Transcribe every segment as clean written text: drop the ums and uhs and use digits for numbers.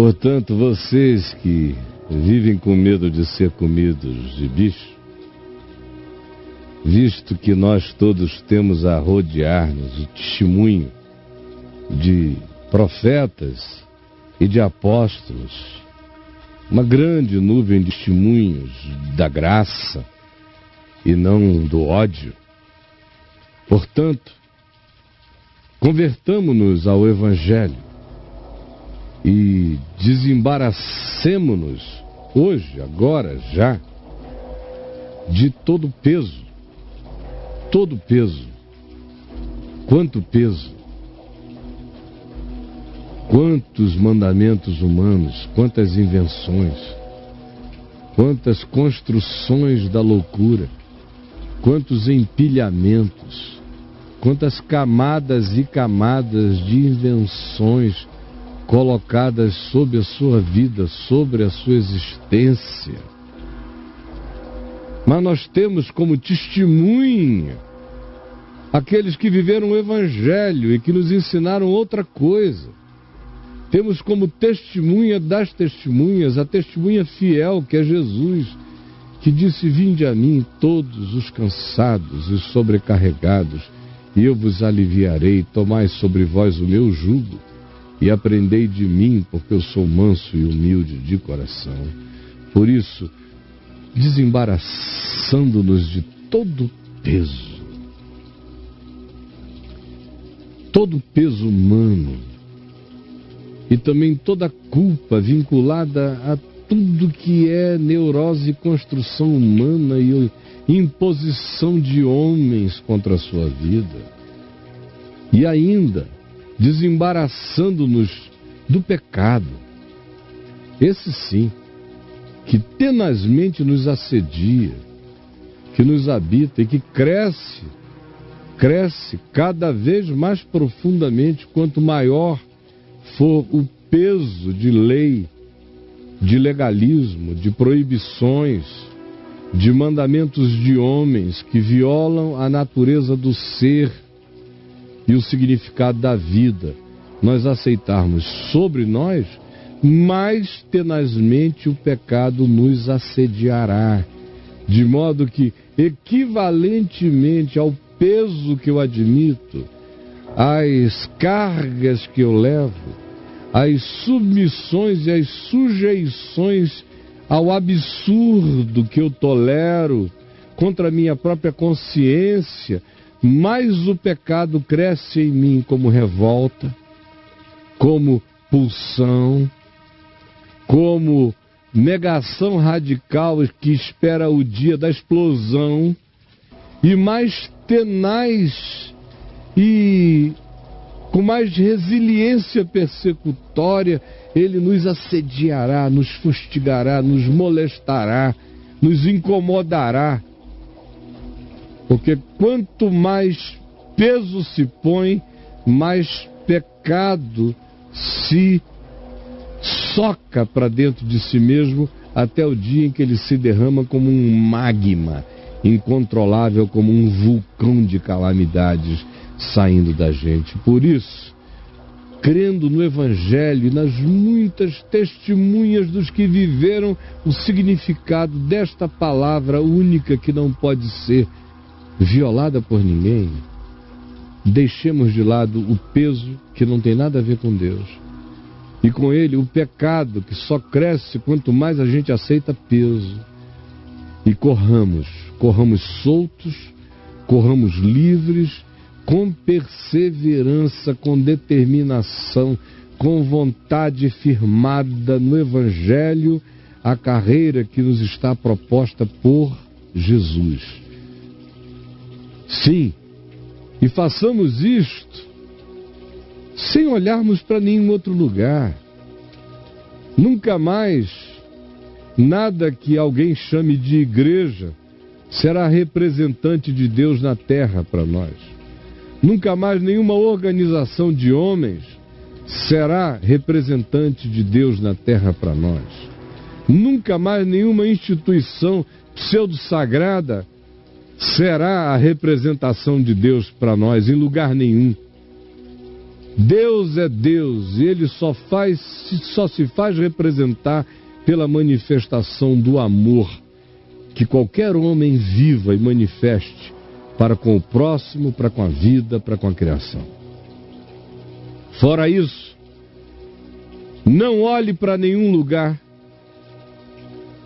Portanto, vocês que vivem com medo de ser comidos de bicho, visto que nós todos temos a rodear-nos o testemunho de profetas e de apóstolos, uma grande nuvem de testemunhos da graça e não do ódio. Portanto, convertamo-nos ao Evangelho e desembaracemo-nos hoje, agora, já, de todo peso. Todo peso. Quanto peso? Quantos mandamentos humanos, quantas invenções, quantas construções da loucura, quantos empilhamentos, quantas camadas e camadas de invenções colocadas sobre a sua vida, sobre a sua existência. Mas nós temos como testemunha aqueles que viveram o Evangelho e que nos ensinaram outra coisa. Temos como testemunha das testemunhas a testemunha fiel, que é Jesus, que disse: vinde a mim todos os cansados e sobrecarregados, e eu vos aliviarei. Tomai sobre vós o meu jugo e aprendei de mim, porque eu sou manso e humilde de coração. Por isso, desembaraçando-nos de todo peso humano, e também toda culpa vinculada a tudo que é neurose e construção humana e imposição de homens contra a sua vida. E ainda, desembaraçando-nos do pecado, esse sim, que tenazmente nos assedia, que nos habita e que cresce cada vez mais profundamente quanto maior for o peso de lei, de legalismo, de proibições, de mandamentos de homens que violam a natureza do ser e o significado da vida. Nós aceitarmos sobre nós, mais tenazmente o pecado nos assediará, de modo que, equivalentemente ao peso que eu admito, às cargas que eu levo, às submissões e às sujeições ao absurdo que eu tolero contra a minha própria consciência, mais o pecado cresce em mim como revolta, como pulsão, como negação radical que espera o dia da explosão, e mais tenaz e com mais resiliência persecutória, ele nos assediará, nos fustigará, nos molestará, nos incomodará. Porque quanto mais peso se põe, mais pecado se soca para dentro de si mesmo, até o dia em que ele se derrama como um magma incontrolável, como um vulcão de calamidades saindo da gente. Por isso, crendo no Evangelho e nas muitas testemunhas dos que viveram o significado desta palavra única que não pode ser violada por ninguém, deixemos de lado o peso que não tem nada a ver com Deus, e com ele o pecado que só cresce quanto mais a gente aceita peso, e corramos soltos, corramos livres, com perseverança, com determinação, com vontade firmada no Evangelho, a carreira que nos está proposta por Jesus. Sim, e façamos isto sem olharmos para nenhum outro lugar. Nunca mais nada que alguém chame de igreja será representante de Deus na terra para nós. Nunca mais nenhuma organização de homens será representante de Deus na terra para nós. Nunca mais nenhuma instituição pseudo-sagrada será a representação de Deus para nós, em lugar nenhum. Deus é Deus e Ele só se faz representar pela manifestação do amor que qualquer homem viva e manifeste para com o próximo, para com a vida, para com a criação. Fora isso, não olhe para nenhum lugar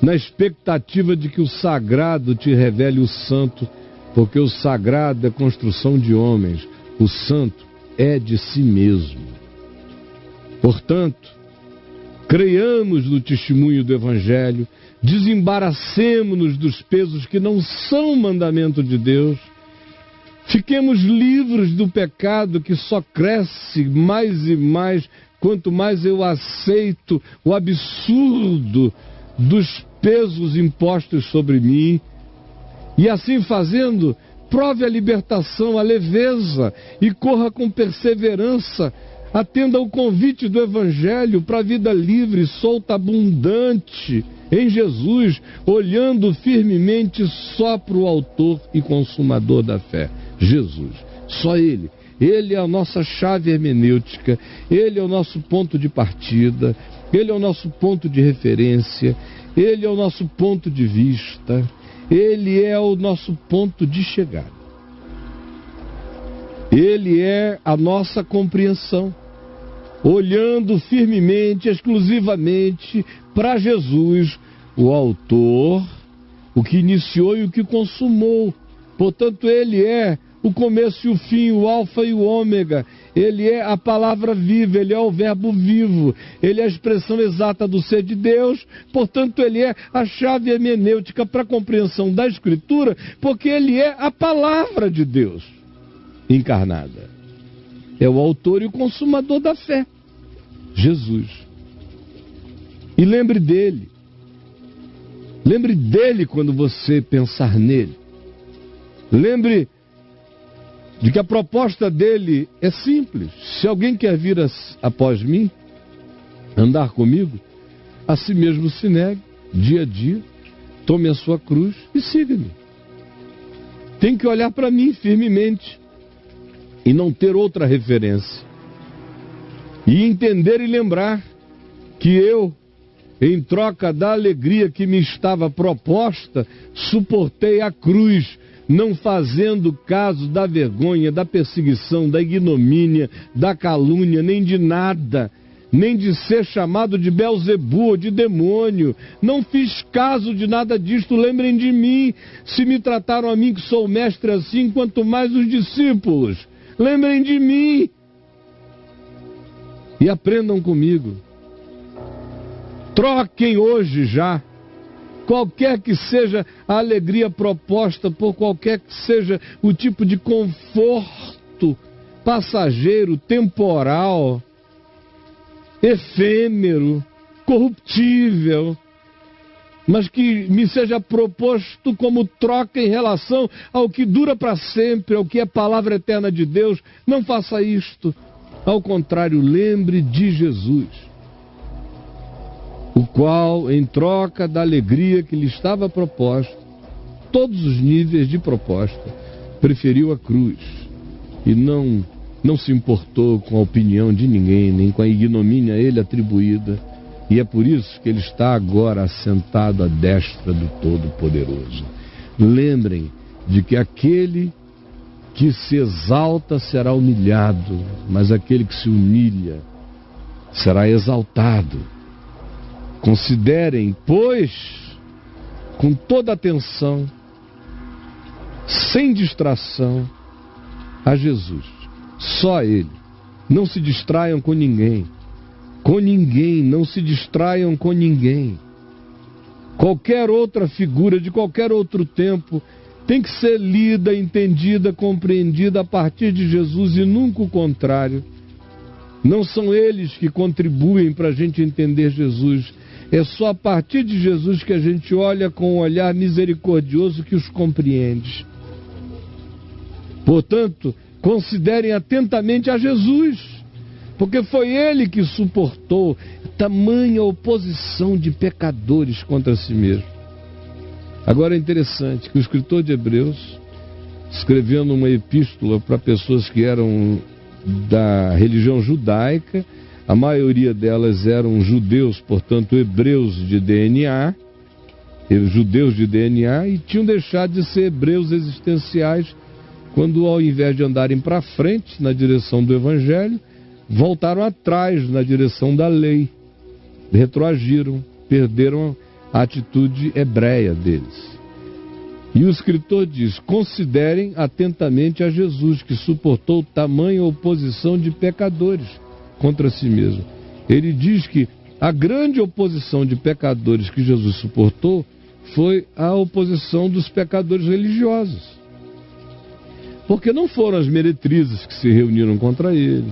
na expectativa de que o sagrado te revele o santo, porque o sagrado é construção de homens, o santo é de si mesmo. Portanto, creiamos no testemunho do Evangelho, desembaracemo-nos dos pesos que não são mandamento de Deus, fiquemos livres do pecado que só cresce mais e mais, quanto mais eu aceito o absurdo dos pesos impostos sobre mim, e assim fazendo, prove a libertação, a leveza, e corra com perseverança, atenda ao convite do Evangelho para a vida livre, solta, abundante em Jesus, olhando firmemente só para o autor e consumador da fé, Jesus, só Ele. Ele é a nossa chave hermenêutica, Ele é o nosso ponto de partida, Ele é o nosso ponto de referência, Ele é o nosso ponto de vista, Ele é o nosso ponto de chegada. Ele é a nossa compreensão, olhando firmemente, exclusivamente para Jesus, o autor, o que iniciou e o que consumou. Portanto, Ele é o começo e o fim, o alfa e o ômega. Ele é a palavra viva, Ele é o verbo vivo, Ele é a expressão exata do ser de Deus. Portanto, Ele é a chave hermenêutica para a compreensão da Escritura, porque Ele é a palavra de Deus encarnada. É o autor e o consumador da fé, Jesus. E lembre dele. Lembre dele quando você pensar nele. Lembre de que a proposta dele é simples. Se alguém quer vir após mim, andar comigo, a si mesmo se negue, dia a dia, tome a sua cruz e siga-me. Tem que olhar para mim firmemente e não ter outra referência. E entender e lembrar que eu, em troca da alegria que me estava proposta, suportei a cruz, não fazendo caso da vergonha, da perseguição, da ignomínia, da calúnia, nem de nada, nem de ser chamado de Belzebu ou de demônio. Não fiz caso de nada disto. Lembrem de mim, se me trataram a mim que sou mestre assim, quanto mais os discípulos. Lembrem de mim e aprendam comigo. Troquem hoje já, qualquer que seja a alegria proposta, por qualquer que seja o tipo de conforto passageiro, temporal, efêmero, corruptível, mas que me seja proposto como troca em relação ao que dura para sempre, ao que é palavra eterna de Deus. Não faça isto. Ao contrário, lembre de Jesus, o qual, em troca da alegria que lhe estava proposta, todos os níveis de proposta, preferiu a cruz e não se importou com a opinião de ninguém, nem com a ignomínia a ele atribuída. E é por isso que ele está agora assentado à destra do Todo-Poderoso. Lembrem de que aquele que se exalta será humilhado, mas aquele que se humilha será exaltado. Considerem, pois, com toda atenção, sem distração, a Jesus. Só Ele. Não se distraiam com ninguém. Com ninguém, não se distraiam com ninguém. Qualquer outra figura de qualquer outro tempo tem que ser lida, entendida, compreendida a partir de Jesus e nunca o contrário. Não são eles que contribuem para a gente entender Jesus. É só a partir de Jesus que a gente olha com um olhar misericordioso que os compreende. Portanto, considerem atentamente a Jesus, porque foi Ele que suportou tamanha oposição de pecadores contra si mesmo. Agora é interessante que o escritor de Hebreus, escrevendo uma epístola para pessoas que eram da religião judaica, a maioria delas eram judeus, portanto hebreus de DNA, e tinham deixado de ser hebreus existenciais quando, ao invés de andarem para frente na direção do Evangelho, voltaram atrás na direção da lei, retroagiram, perderam a atitude hebreia deles. E o escritor diz: considerem atentamente a Jesus, que suportou tamanha oposição de pecadores contra si mesmo. Ele diz que a grande oposição de pecadores que Jesus suportou foi a oposição dos pecadores religiosos. Porque não foram as meretrizes que se reuniram contra ele,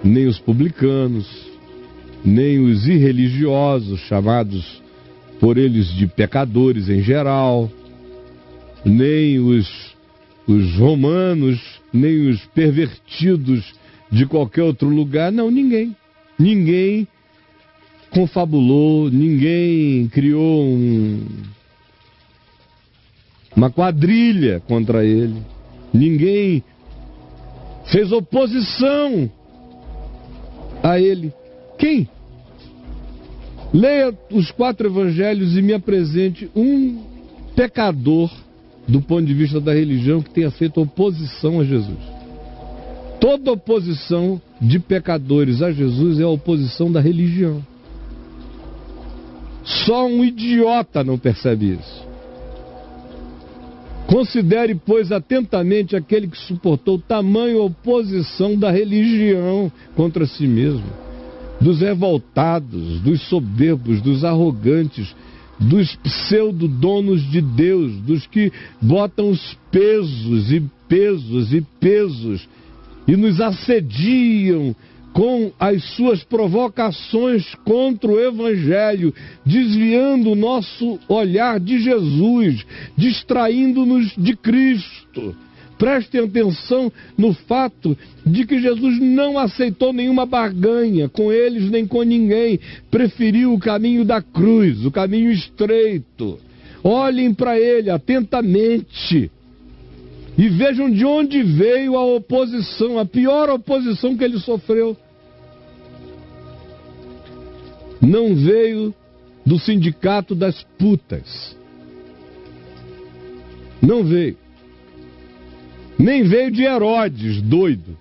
nem os publicanos, nem os irreligiosos, chamados por eles de pecadores em geral, nem os romanos, nem os pervertidos de qualquer outro lugar. Não, ninguém. Ninguém confabulou, ninguém criou uma quadrilha contra ele, ninguém fez oposição a ele. Quem? Leia os 4 evangelhos e me apresente um pecador, do ponto de vista da religião, que tenha feito oposição a Jesus. Toda oposição de pecadores a Jesus é a oposição da religião. Só um idiota não percebe isso. Considere, pois, atentamente aquele que suportou tamanha oposição da religião contra si mesmo, dos revoltados, dos soberbos, dos arrogantes, dos pseudo-donos de Deus, dos que botam os pesos e nos assediam com as suas provocações contra o Evangelho, desviando o nosso olhar de Jesus, distraindo-nos de Cristo. Prestem atenção no fato de que Jesus não aceitou nenhuma barganha com eles nem com ninguém. Preferiu o caminho da cruz, o caminho estreito. Olhem para ele atentamente e vejam de onde veio a oposição, a pior oposição que ele sofreu. Não veio do sindicato das putas. Não veio. Nem veio de Herodes, doido.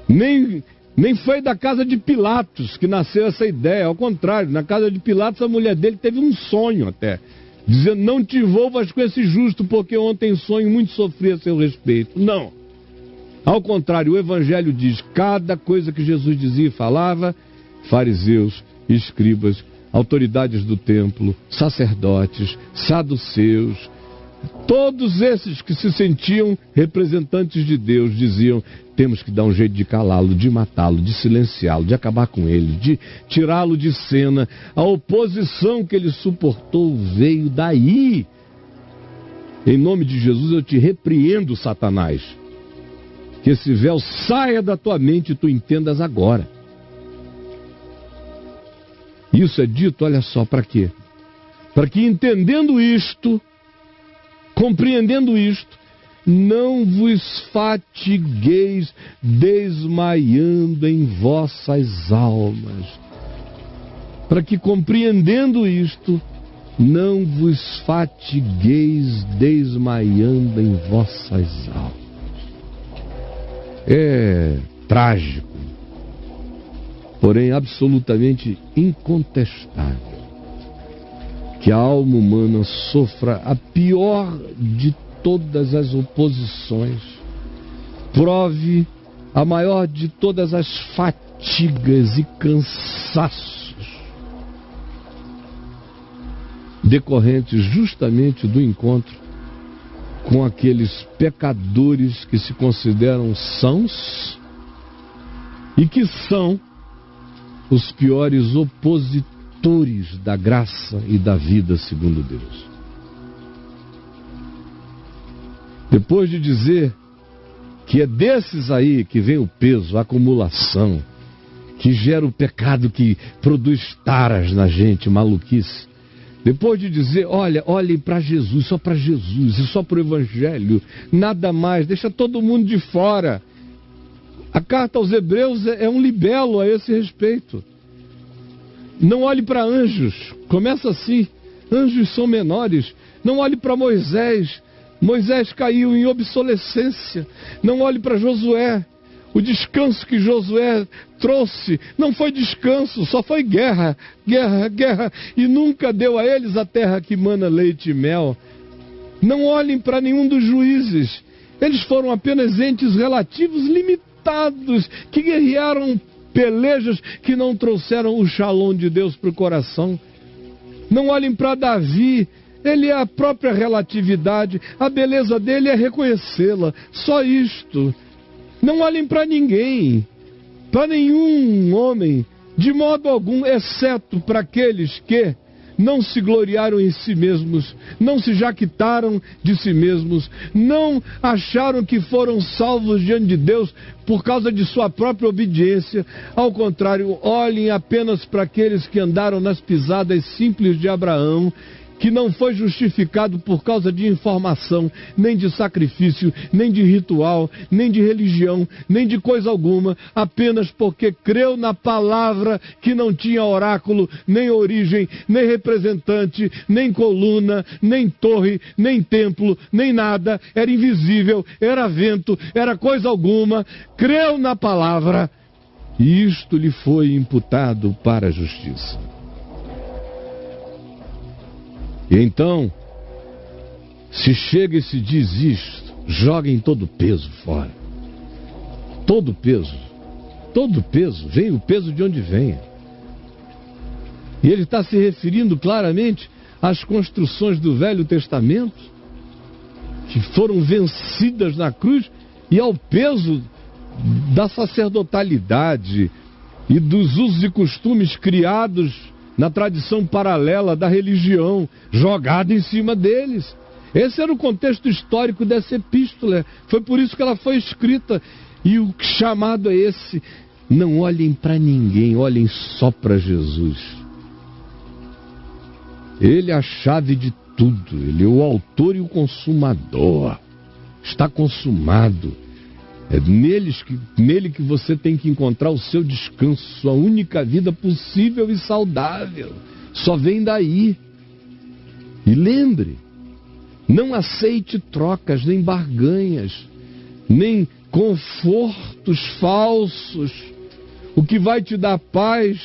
Nem foi da casa de Pilatos que nasceu essa ideia. Ao contrário, na casa de Pilatos a mulher dele teve um sonho até, dizendo: não te envolvas com esse justo, porque ontem em sonho muito sofri a seu respeito. Não. Ao contrário, o Evangelho diz: cada coisa que Jesus dizia e falava, fariseus, escribas, autoridades do templo, sacerdotes, saduceus, todos esses que se sentiam representantes de Deus diziam: temos que dar um jeito de calá-lo, de matá-lo, de silenciá-lo, de acabar com ele, de tirá-lo de cena. A oposição que ele suportou veio daí. Em nome de Jesus eu te repreendo, Satanás. Que esse véu saia da tua mente e tu entendas agora. Isso é dito, olha só, para quê? Para que, entendendo isto, compreendendo isto, não vos fatigueis desmaiando em vossas almas. Para que, compreendendo isto, não vos fatigueis desmaiando em vossas almas. É trágico, porém absolutamente incontestável, que a alma humana sofra a pior de todas as oposições, prove a maior de todas as fatigas e cansaços, decorrentes justamente do encontro com aqueles pecadores que se consideram sãos e que são os piores opositores da graça e da vida segundo Deus. Depois de dizer que é desses aí que vem o peso, a acumulação, que gera o pecado, que produz taras na gente, maluquice, Depois de dizer, olhem para Jesus, e só para o Evangelho, nada mais, deixa todo mundo de fora. A carta aos Hebreus é um libelo a esse respeito. Não olhe para anjos, começa assim, anjos são menores. Não olhe para Moisés, Moisés caiu em obsolescência. Não olhe para Josué, o descanso que Josué trouxe não foi descanso, só foi guerra, e nunca deu a eles a terra que mana leite e mel. Não olhem para nenhum dos juízes, eles foram apenas entes relativos limitados, que guerrearam pelejas que não trouxeram o shalom de Deus para o coração. Não olhem para Davi, ele é a própria relatividade, a beleza dele é reconhecê-la, só isto. Não olhem para ninguém, para nenhum homem, de modo algum, exceto para aqueles que não se gloriaram em si mesmos, não se jactaram de si mesmos, não acharam que foram salvos diante de Deus por causa de sua própria obediência. Ao contrário, olhem apenas para aqueles que andaram nas pisadas simples de Abraão, que não foi justificado por causa de informação, nem de sacrifício, nem de ritual, nem de religião, nem de coisa alguma, apenas porque creu na palavra que não tinha oráculo, nem origem, nem representante, nem coluna, nem torre, nem templo, nem nada, era invisível, era vento, era coisa alguma, creu na palavra, e isto lhe foi imputado para a justiça. E então, se chega e se diz isto, joguem todo o peso fora. Todo o peso, vem o peso de onde venha. E ele está se referindo claramente às construções do Velho Testamento, que foram vencidas na cruz, e ao peso da sacerdotalidade e dos usos e costumes criados na tradição paralela da religião, jogada em cima deles. Esse era o contexto histórico dessa epístola, foi por isso que ela foi escrita, e o chamado é esse: não olhem para ninguém, olhem só para Jesus. Ele é a chave de tudo, ele é o autor e o consumador, está consumado. É nele que você tem que encontrar o seu descanso, sua única vida possível e saudável. Só vem daí. E lembre, não aceite trocas, nem barganhas, nem confortos falsos. O que vai te dar paz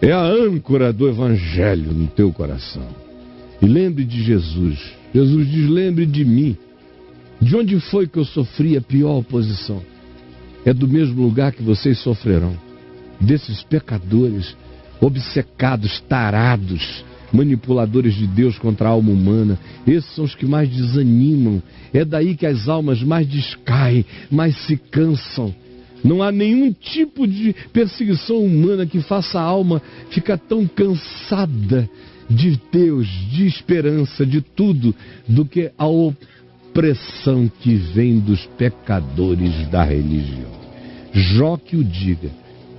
é a âncora do Evangelho no teu coração. E lembre de Jesus. Jesus diz, lembre de mim. De onde foi que eu sofri a pior oposição? É do mesmo lugar que vocês sofrerão. Desses pecadores, obcecados, tarados, manipuladores de Deus contra a alma humana. Esses são os que mais desanimam. É daí que as almas mais descaem, mais se cansam. Não há nenhum tipo de perseguição humana que faça a alma ficar tão cansada de Deus, de esperança, de tudo, do que a opressão que vem dos pecadores da religião. Jó que o diga,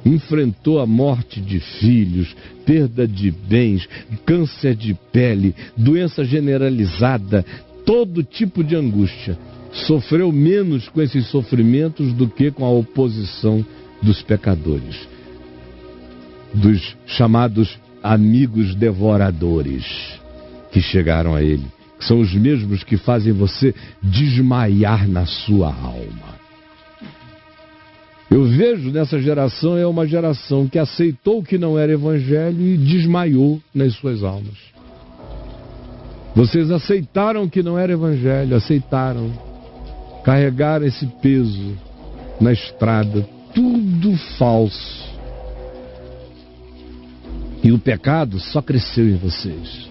enfrentou a morte de filhos, perda de bens, câncer de pele, doença generalizada, todo tipo de angústia. Sofreu menos com esses sofrimentos do que com a oposição dos pecadores, dos chamados amigos devoradores que chegaram a ele. São os mesmos que fazem você desmaiar na sua alma. Eu vejo nessa geração, é uma geração que aceitou o que não era evangelho e desmaiou nas suas almas. Vocês aceitaram o que não era evangelho, aceitaram, carregaram esse peso na estrada, tudo falso. E o pecado só cresceu em vocês.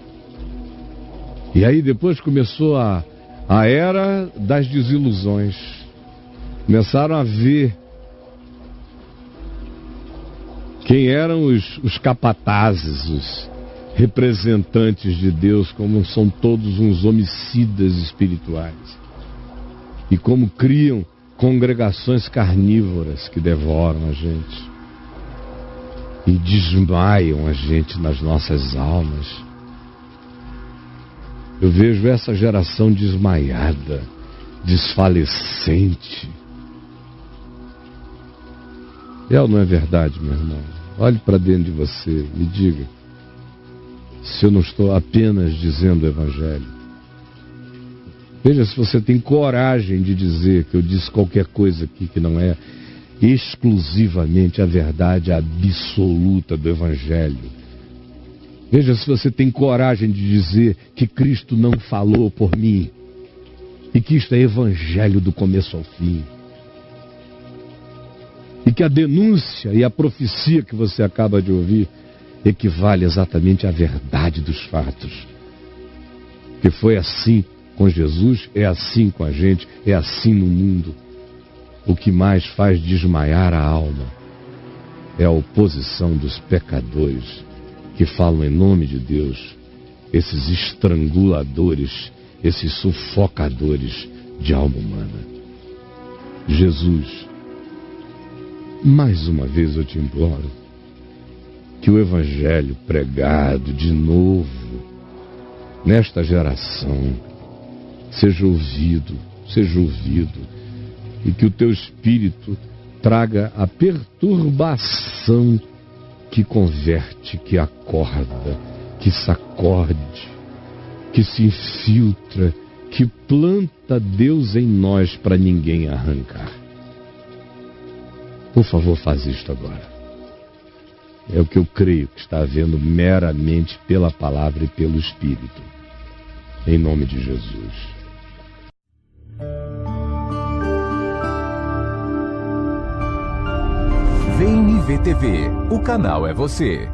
E aí depois começou a era das desilusões. Começaram a ver quem eram os capatazes, os representantes de Deus, como são todos uns homicidas espirituais. E como criam congregações carnívoras que devoram a gente. e desmaiam a gente nas nossas almas. Eu vejo essa geração desmaiada, desfalecente. É ou não é verdade, meu irmão? Olhe para dentro de você e diga se eu não estou apenas dizendo o Evangelho. Veja se você tem coragem de dizer que eu disse qualquer coisa aqui que não é exclusivamente a verdade absoluta do Evangelho. Veja se você tem coragem de dizer que Cristo não falou por mim e que isto é Evangelho do começo ao fim. E que a denúncia e a profecia que você acaba de ouvir equivale exatamente à verdade dos fatos. Que foi assim com Jesus, é assim com a gente, é assim no mundo. O que mais faz desmaiar a alma é a oposição dos pecadores que falam em nome de Deus, esses estranguladores, esses sufocadores de alma humana. Jesus, mais uma vez eu te imploro, que o Evangelho pregado de novo nesta geração seja ouvido, e que o teu Espírito traga a perturbação que converte, que acorda, que sacode, que se infiltra, que planta Deus em nós para ninguém arrancar. Por favor, faz isto agora. É o que eu creio que está havendo meramente pela palavra e pelo Espírito. Em nome de Jesus. VNV TV, o canal é você.